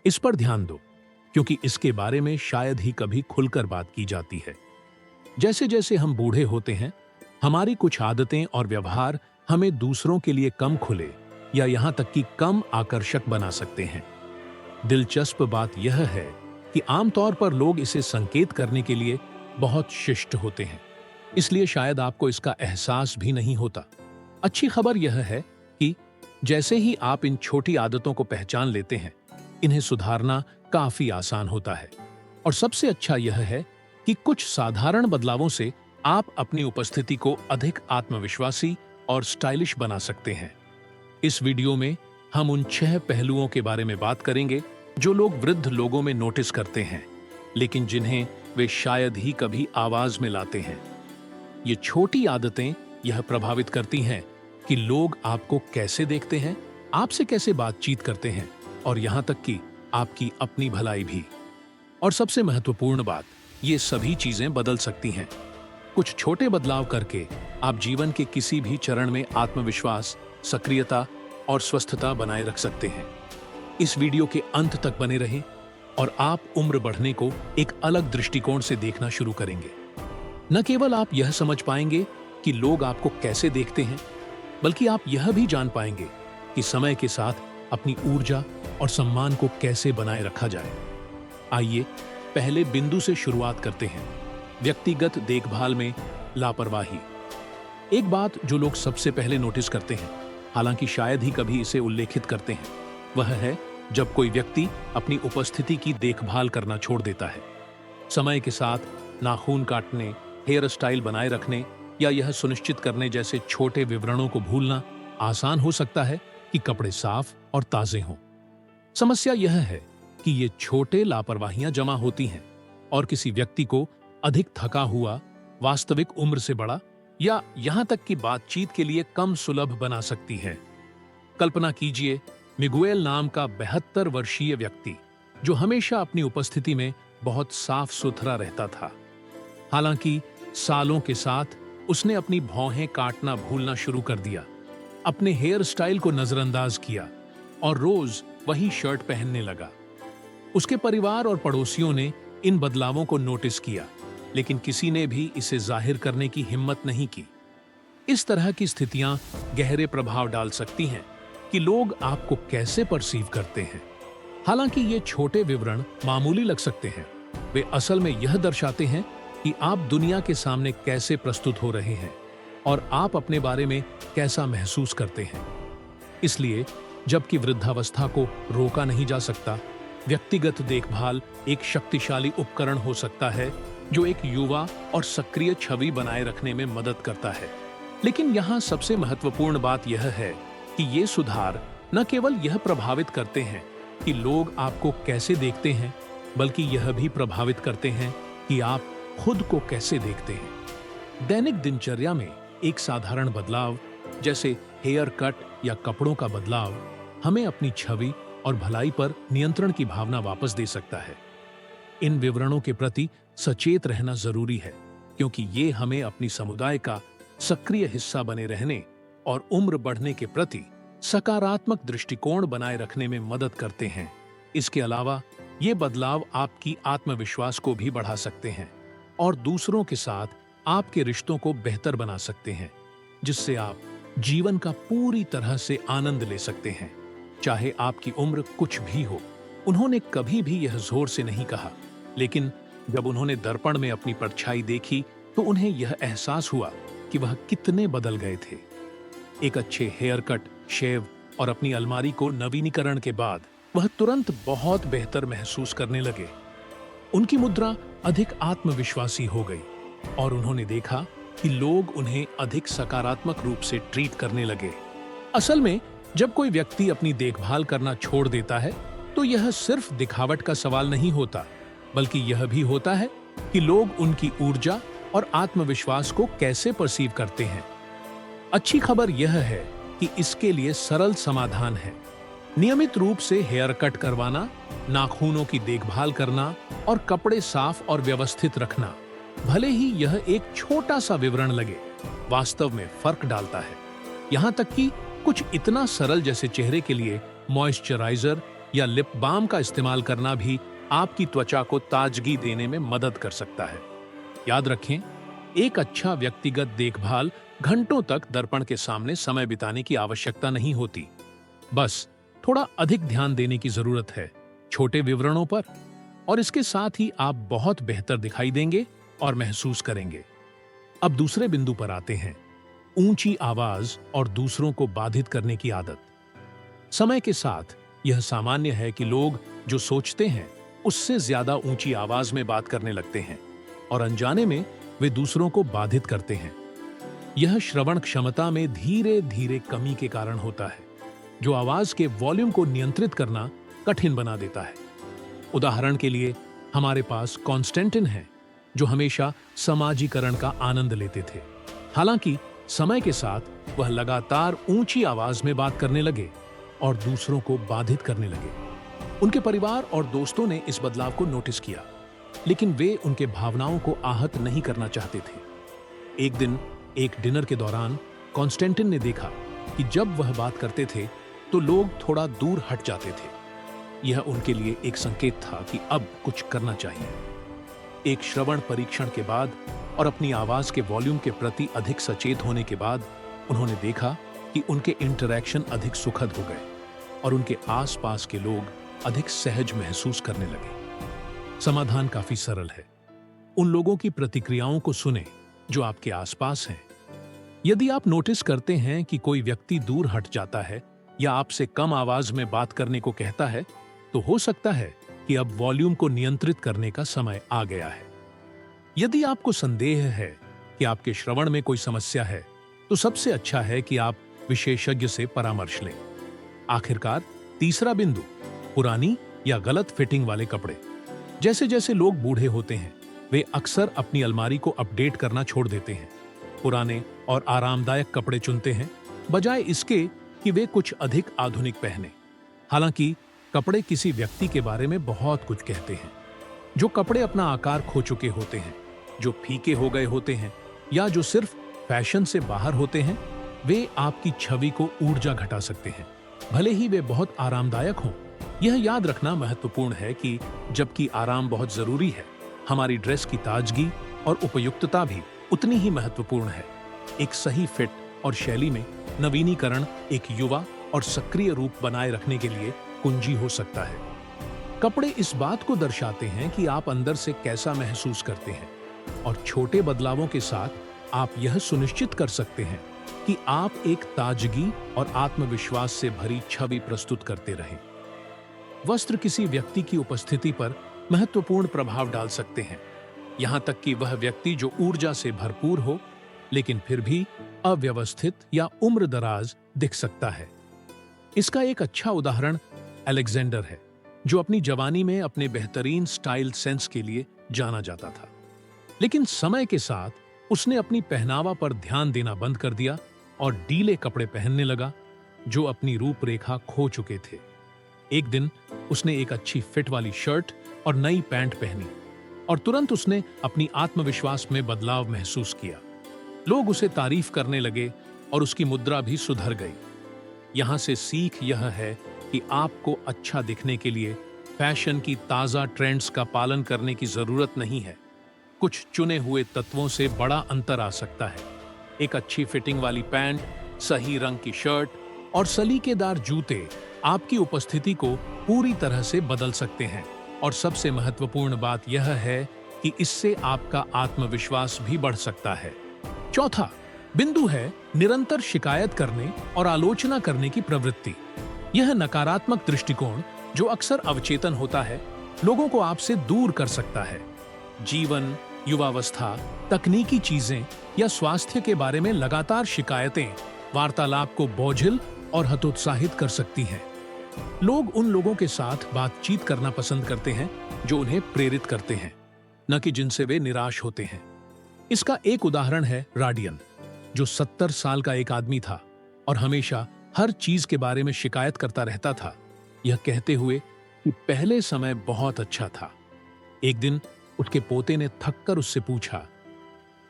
इस पर ध्यान दो, क्योंकि इसके बारे में शायद ही कभी खुलकर बात की जाती है। जैसे जैसे हम बूढ़े होते हैं, हमारी कुछ आदतें और व्यवहार हमें दूसरों के लिए कम खुले या यहां तक कि कम आकर्षक बना सकते हैं। दिलचस्प बात यह है कि आमतौर पर लोग इसे संकेत करने के लिए बहुत शिष्ट होते हैं, इसलिए शायद आपको इसका एहसास भी नहीं होता। अच्छी खबर यह है कि जैसे ही आप इन छोटी आदतों को पहचान लेते हैं, इन्हें सुधारना काफी आसान होता है। और सबसे अच्छा यह है कि कुछ साधारण बदलावों से आप अपनी उपस्थिति को अधिक आत्मविश्वासी और स्टाइलिश बना सकते हैं। इस वीडियो में हम उन 6 पहलुओं के बारे में बात करेंगे जो लोग वृद्ध लोगों में नोटिस करते हैं, लेकिन जिन्हें वे शायद ही कभी आवाज में लाते हैं। ये छोटी आदतें यह प्रभावित करती हैं कि लोग आपको कैसे देखते हैं, आपसे कैसे बातचीत करते हैं और यहां तक कि आपकी अपनी भलाई भी। और सबसे महत्वपूर्ण बात, ये सभी चीजें बदल सकती हैं। कुछ छोटे बदलाव करके आप जीवन के किसी भी चरण में आत्मविश्वास, सक्रियता और स्वस्थता बनाए रख सकते हैं। इस वीडियो के अंत तक बने रहें और आप उम्र बढ़ने को एक अलग दृष्टिकोण से देखना शुरू करेंगे। न केवल आप यह समझ पाएंगे कि लोग आपको कैसे देखते हैं, बल्कि आप यह भी जान पाएंगे कि समय के साथ अपनी ऊर्जा और सम्मान को कैसे बनाए रखा जाए। आइए पहले बिंदु से शुरुआत करते हैं, व्यक्तिगत देखभाल में लापरवाही। एक बात जो लोग सबसे पहले नोटिस करते हैं, हालांकि शायद ही कभी इसे उल्लेखित करते हैं, वह है जब कोई व्यक्ति अपनी उपस्थिति की देखभाल करना छोड़ देता है। समय के साथ नाखून काटने, हेयर स्टाइल बनाए रखने या यह सुनिश्चित करने जैसे छोटे विवरणों को भूलना आसान हो सकता है कि कपड़े साफ और ताजे हों। समस्या यह है कि ये छोटे लापरवाहियां जमा होती हैं और किसी व्यक्ति को अधिक थका हुआ, वास्तविक उम्र से बड़ा या यहां तक कि बातचीत के लिए कम सुलभ बना सकती है। कल्पना कीजिए, मिगुएल नाम का 72 वर्षीय व्यक्ति जो हमेशा अपनी उपस्थिति में बहुत साफ सुथरा रहता था। हालांकि सालों के साथ उसने अपनी भौहें काटना भूलना शुरू कर दिया, अपने हेयर स्टाइल को नजरअंदाज किया और रोज वही शर्ट पहनने लगा। उसके परिवार और पड़ोसियों ने इन बदलावों को नोटिस किया, लेकिन किसी ने भी इसे जाहिर करने की हिम्मत नहीं की। इस तरह की स्थितियां गहरे प्रभाव डाल सकती हैं कि लोग आपको कैसे परसीव करते हैं। हालांकि ये छोटे विवरण मामूली लग सकते हैं, वे असल में यह दर्शाते हैं कि आप दुनिया के सामने कैसे प्रस्तुत हो रहे हैं और आप अपने बारे में कैसा महसूस करते हैं। इसलिए जबकि वृद्धावस्था को रोका नहीं जा सकता, व्यक्तिगत देखभाल एक शक्तिशाली उपकरण हो सकता है जो एक युवा और सक्रिय छवि बनाए रखने में मदद करता है। लेकिन यहाँ सबसे महत्वपूर्ण बात यह है कि ये सुधार न केवल यह प्रभावित करते हैं कि लोग आपको कैसे देखते हैं, बल्कि यह भी प्रभावित करते हैं कि आप खुद को कैसे देखते हैं। दैनिक दिनचर्या में एक साधारण बदलाव जैसे हेयर कट या कपड़ों का बदलाव हमें अपनी छवि और भलाई पर नियंत्रण की भावना वापस दे सकता है। इन विवरणों के प्रति सचेत रहना जरूरी है, क्योंकि ये हमें अपनी समुदाय का सक्रिय हिस्सा बने रहने और उम्र बढ़ने के प्रति सकारात्मक दृष्टिकोण बनाए रखने में मदद करते हैं। इसके अलावा ये बदलाव आपकी आत्मविश्वास को भी बढ़ा सकते हैं और दूसरों के साथ आपके रिश्तों को बेहतर बना सकते हैं, जिससे आप जीवन का पूरी तरह से आनंद ले सकते हैं, चाहे आपकी उम्र कुछ भी हो। उन्होंने कभी भी यह जोर से नहीं कहा, लेकिन जब उन्होंने दर्पण में अपनी परछाई देखी तो उन्हें यह एहसास हुआ कि वह कितने बदल गए थे। एक अच्छे हेयर कट, शेव और अपनी अलमारी को नवीनीकरण के बाद वह तुरंत बहुत बेहतर महसूस करने लगे। उनकी मुद्रा अधिक आत्मविश्वासी हो गई और उन्होंने देखा कि लोग उन्हें अधिक सकारात्मक रूप से ट्रीट करने लगे। असल में जब कोई व्यक्ति अपनी देखभाल करना छोड़ देता है, तो यह सिर्फ दिखावट का सवाल नहीं होता, बल्कि यह भी होता है कि लोग उनकी ऊर्जा और आत्मविश्वास को कैसे परसीव करते हैं। अच्छी खबर यह है कि इसके लिए सरल समाधान है। नियमित रूप से हेयर कट करवाना, नाखूनों की देखभाल करना और कपड़े साफ और व्यवस्थित रखना। भले ही यह एक छोटा सा विवरण लगे, वास्तव में फर्क डालता है। यहाँ तक कि कुछ इतना सरल जैसे चेहरे के लिए मॉइस्चराइजर या लिप बाम का इस्तेमाल करना भी आपकी त्वचा को ताजगी देने में मदद कर सकता है। याद रखें, एक अच्छा व्यक्तिगत देखभाल घंटों तक दर्पण के सामने समय बिताने की आवश्यकता नहीं होती। बस थोड़ा अधिक ध्यान देने की जरूरत है छोटे विवरणों पर, और इसके साथ ही आप बहुत बेहतर दिखाई देंगे और महसूस करेंगे। अब दूसरे बिंदु पर आते हैं, ऊंची आवाज और दूसरों को बाधित करने की आदत। समय के साथ यह सामान्य है कि लोग जो सोचते हैं उससे ज्यादा ऊंची आवाज में बात करने लगते हैं और अनजाने में वे दूसरों को बाधित करते हैं। यह श्रवण क्षमता में धीरे धीरे कमी के कारण होता है, जो आवाज के वॉल्यूम को नियंत्रित करना कठिन बना देता है। उदाहरण के लिए, हमारे पास कॉन्स्टेंटिन है, जो हमेशा समाजीकरण का आनंद लेते थे। हालांकि समय के साथ वह लगातार ऊंची आवाज में बात करने लगे और दूसरों को बाधित करने लगे। उनके परिवार और दोस्तों ने इस बदलाव को नोटिस किया, लेकिन वे उनके भावनाओं को आहत नहीं करना चाहते थे। एक दिन एक डिनर के दौरान कॉन्स्टेंटिन ने देखा कि जब वह बात करते थे तो लोग थोड़ा दूर हट जाते थे। यह उनके लिए एक संकेत था कि अब कुछ करना चाहिए। एक श्रवण परीक्षण के बाद और अपनी आवाज के वॉल्यूम के प्रति अधिक सचेत होने के बाद उन्होंने देखा कि उनके इंटरैक्शन अधिक सुखद हो गए और उनके आसपास के लोग अधिक सहज महसूस करने लगे। समाधान काफी सरल है। उन लोगों की प्रतिक्रियाओं को सुने जो आपके आसपास हैं। यदि आप नोटिस करते हैं कि कोई व्यक्ति दूर हट जाता है या आपसे कम आवाज में बात करने को कहता है, तो हो सकता है कि अब वॉल्यूम को नियंत्रित करने का समय आ गया है। यदि आपको संदेह है कि आपके श्रवण में कोई समस्या है, तो सबसे अच्छा है कि आप विशेषज्ञ से परामर्श लें। आखिरकार, तीसरा बिंदु, पुरानी या गलत फिटिंग वाले कपड़े। जैसे जैसे लोग बूढ़े होते हैं, वे अक्सर अपनी अलमारी को अपडेट करना छोड़ देते हैं। पुराने और आरामदायक कपड़े चुनते हैं, बजाय इसके कि वे कुछ अधिक आधुनिक पहने। हालांकि कपड़े किसी व्यक्ति के बारे में बहुत कुछ कहते हैं। जो कपड़े अपना आकार खो चुके होते हैं, जो फीके हो गए होते हैं या जो सिर्फ फैशन से बाहर होते हैं, वे आपकी छवि को ऊर्जा घटा सकते हैं, भले ही वे बहुत आरामदायक हों। यह याद रखना महत्वपूर्ण है कि जबकि आराम बहुत जरूरी है, हमारी ड्रेस की ताजगी और उपयुक्तता भी उतनी ही महत्वपूर्ण है। एक सही फिट और शैली में नवीनीकरण एक युवा और सक्रिय रूप बनाए रखने के लिए कुंजी हो सकता है। कपड़े इस बात को दर्शाते हैं कि आप अंदर से कैसा महसूस करते हैं, और छोटे बदलावों के साथ आप यह सुनिश्चित कर सकते हैं कि आप एक ताजगी और आत्मविश्वास से भरी छवि प्रस्तुत करते रहें। वस्त्र किसी व्यक्ति की उपस्थिति पर महत्वपूर्ण प्रभाव डाल सकते हैं, यहां तक कि वह व्यक्ति जो ऊर्जा से भरपूर हो लेकिन फिर भी अव्यवस्थित या उम्रदराज दिख सकता है। इसका एक अच्छा उदाहरण अलेक्जेंडर है, जो अपनी जवानी में अपने बेहतरीन स्टाइल सेंस के लिए जाना जाता था। लेकिन समय के साथ उसने अपनी पहनावा पर ध्यान देना बंद कर दिया और ढीले कपड़े पहनने लगा, जो अपनी रूपरेखा खो चुके थे। एक दिन उसने एक अच्छी फिट वाली शर्ट और नई पैंट पहनी और तुरंत उसने अपनी आत्मविश्वास में बदलाव महसूस किया। लोग उसे तारीफ करने लगे और उसकी मुद्रा भी सुधर गई। यहां से सीख यह है कि आपको अच्छा दिखने के लिए फैशन की ताजा ट्रेंड्स का पालन करने की जरूरत नहीं है। कुछ चुने हुए तत्वों से बड़ा अंतर आ सकता है। एक अच्छी फिटिंग वाली पैंट, सही रंग की शर्ट और सलीकेदार जूते आपकी उपस्थिति को पूरी तरह से बदल सकते हैं। और सबसे महत्वपूर्ण बात यह है कि इससे आपका आत्मविश्वास भी बढ़ सकता है। चौथा बिंदु है निरंतर शिकायत करने और आलोचना करने की प्रवृत्ति। यह नकारात्मक दृष्टिकोण, जो अक्सर अवचेतन होता है, लोगों को आपसे दूर कर सकता है। जीवन, युवावस्था, तकनीकी चीजें या स्वास्थ्य के बारे में लगातार शिकायतें वार्तालाप को बोझिल और हतोत्साहित कर सकती हैं। लोग उन लोगों के साथ बातचीत करना पसंद करते हैं जो उन्हें प्रेरित करते हैं, न कि जिनसे वे निराश होते हैं। इसका एक उदाहरण है राडियन, जो 70 साल का एक आदमी था और हमेशा हर चीज के बारे में शिकायत करता रहता था, यह कहते हुए कि पहले समय बहुत अच्छा था। एक दिन उसके पोते ने थककर उससे पूछा,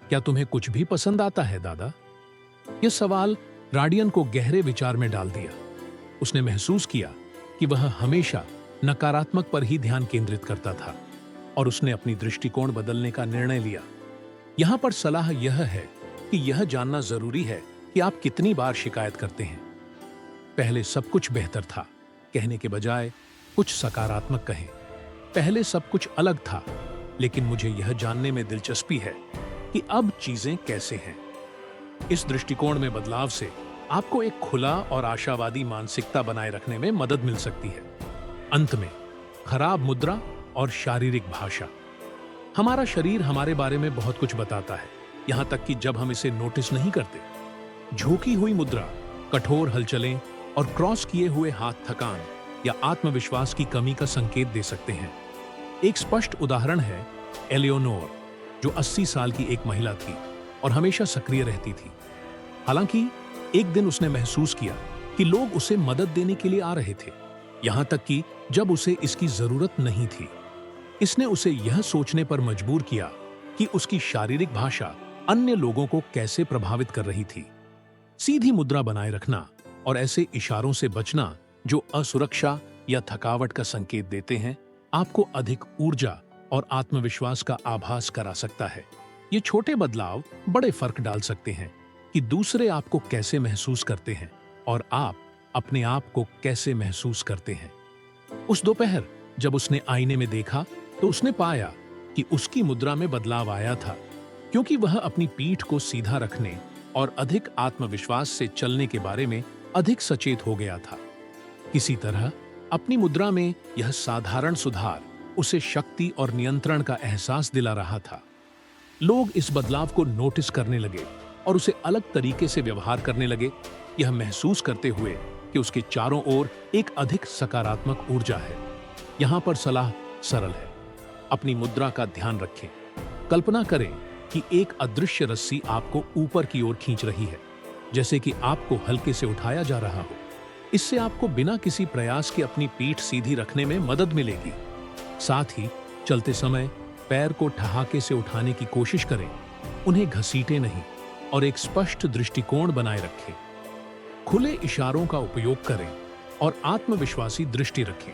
क्या तुम्हें कुछ भी पसंद आता है दादा? यह सवाल राडियन को गहरे विचार में डाल दिया। उसने महसूस किया कि वह हमेशा नकारात्मक पर ही ध्यान केंद्रित करता था और उसने अपनी दृष्टिकोण बदलने का निर्णय लिया। यहां पर सलाह यह है कि यह जानना जरूरी है कि आप कितनी बार शिकायत करते हैं। पहले सब कुछ बेहतर था कहने के बजाय कुछ सकारात्मक कहें। पहले सब कुछ अलग था, लेकिन मुझे यह जानने में दिलचस्पी है कि अब चीजें कैसे हैं। इस दृष्टिकोण में बदलाव से आपको एक खुला और आशावादी मानसिकता बनाए रखने में मदद मिल सकती है। अंत में, खराब मुद्रा और शारीरिक भाषा। हमारा शरीर हमारे बारे में बहुत कुछ बताता है, यहां तक कि जब हम इसे नोटिस नहीं करते। झुकी हुई मुद्रा, कठोर हलचलें और क्रॉस किए हुए हाथ थकान या आत्मविश्वास की कमी का संकेत दे सकते हैं। एक स्पष्ट उदाहरण है एलियोनोर, जो 80 साल की एक महिला थी और हमेशा सक्रिय रहती थी। हालांकि एक दिन उसने महसूस किया कि लोग उसे मदद देने के लिए आ रहे थे, यहां तक कि जब उसे इसकी जरूरत नहीं थी। इसने उसे यह सोचने पर मजबूर किया कि उसकी शारीरिक भाषा अन्य लोगों को कैसे प्रभावित कर रही थी। सीधी मुद्रा बनाए रखना और ऐसे इशारों से बचना जो असुरक्षा या थकावट का संकेत देते हैं, आपको अधिक ऊर्जा और आत्मविश्वास का आभास करा सकता है। ये छोटे बदलाव बड़े फर्क डाल सकते हैं कि दूसरे आपको कैसे महसूस करते हैं और आप अपने आप को कैसे महसूस करते हैं। उस दोपहर जब उसने आईने में देखा तो उसने पाया कि उसकी मुद्रा में बदलाव आया था, क्योंकि वह अपनी पीठ को सीधा रखने और अधिक आत्मविश्वास से चलने के बारे में अधिक सचेत हो गया था। किसी तरह अपनी मुद्रा में यह साधारण सुधार उसे शक्ति और नियंत्रण का एहसास दिला रहा था। लोग इस बदलाव को नोटिस करने लगे और उसे अलग तरीके से व्यवहार करने लगे, यह महसूस करते हुए कि उसके चारों ओर एक अधिक सकारात्मक ऊर्जा है। यहां पर सलाह सरल है। अपनी मुद्रा का ध्यान रखें। कल्पना करें कि एक अदृश्य रस्सी आपको ऊपर की ओर खींच रही है, जैसे कि आपको हल्के से उठाया जा रहा हो। इससे आपको बिना किसी प्रयास के अपनी पीठ सीधी रखने में मदद मिलेगी। साथ ही चलते समय पैर को ठहाके से उठाने की कोशिश करें, उन्हें घसीटे नहीं और एक स्पष्ट दृष्टिकोण बनाए रखें। खुले इशारों का उपयोग करें और आत्मविश्वासी दृष्टि रखें।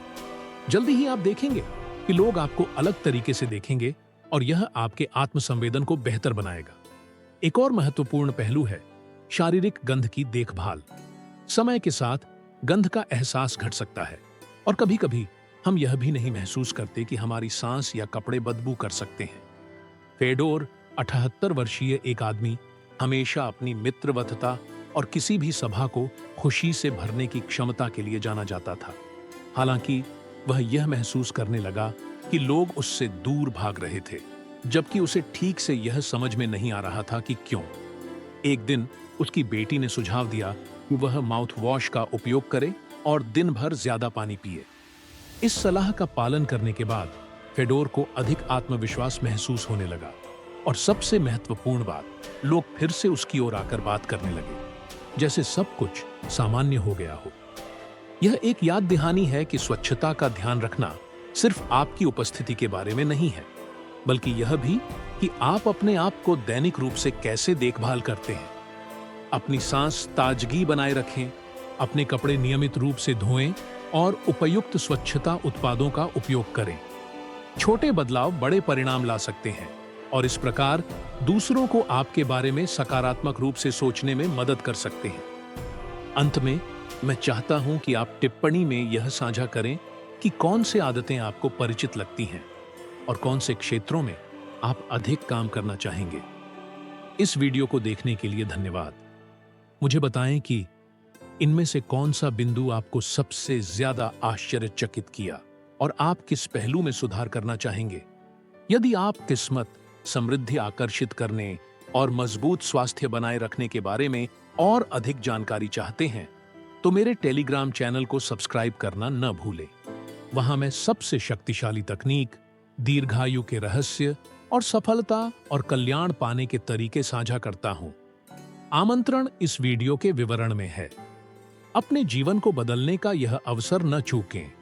जल्दी ही आप देखेंगे कि लोग आपको अलग तरीके से देखेंगे और यह आपके आत्मसंवेदन को बेहतर बनाएगा। एक और महत्वपूर्ण पहलू है शारीरिक गंध की देखभाल। समय के साथ गंध का एहसास घट सकता है और कभी-कभी हम यह भी नहीं महसूस करते कि हमारी सांस या कपड़े बदबू कर सकते हैं। फेडोर 78 वर्षीय एक आदमी हमेशा अपनी मित्रवतता और किसी भी सभा को खुशी से भरने की क्षमता के लिए जाना जाता था। हालांकि वह यह महसूस करने लगा कि लोग उससे दूर भाग रहे थे, जबकि उसे ठीक से यह समझ में नहीं आ रहा था कि क्यों। एक दिन उसकी बेटी ने सुझाव दिया कि वह माउथ वॉश का उपयोग करे और दिन भर ज्यादा पानी पिए। इस सलाह का पालन करने के बाद फेडोर को अधिक आत्मविश्वास महसूस होने लगा और सबसे महत्वपूर्ण बात, लोग फिर से उसकी ओर आकर बात करने लगे, जैसे सब कुछ सामान्य हो गया हो। यह एक याद दहानी है कि स्वच्छता का ध्यान रखना सिर्फ आपकी उपस्थिति के बारे में नहीं है, बल्कि यह भी कि आप अपने आप को दैनिक रूप से कैसे देखभाल करते हैं। अपनी सांस ताजगी बनाए रखें, अपने कपड़े नियमित रूप से धोएं और उपयुक्त स्वच्छता उत्पादों का उपयोग करें। छोटे बदलाव बड़े परिणाम ला सकते हैं और इस प्रकार दूसरों को आपके बारे में सकारात्मक रूप से सोचने में मदद कर सकते हैं। अंत में मैं चाहता हूं कि आप टिप्पणी में यह साझा करें कि कौन से आदतें आपको परिचित लगती हैं और कौन से क्षेत्रों में आप अधिक काम करना चाहेंगे। इस वीडियो को देखने के लिए धन्यवाद। मुझे बताएं कि इनमें से कौन सा बिंदु आपको सबसे ज्यादा आश्चर्यचकित किया और आप किस पहलू में सुधार करना चाहेंगे। यदि आप किस्मत, समृद्धि आकर्षित करने और मजबूत स्वास्थ्य बनाए रखने के बारे में और अधिक जानकारी चाहते हैं, तो मेरे टेलीग्राम चैनल को सब्सक्राइब करना न भूलें। वहां मैं सबसे शक्तिशाली तकनीक, दीर्घायु के रहस्य और सफलता और कल्याण पाने के तरीके साझा करता हूं। आमंत्रण इस वीडियो के विवरण में है। अपने जीवन को बदलने का यह अवसर न चूकें।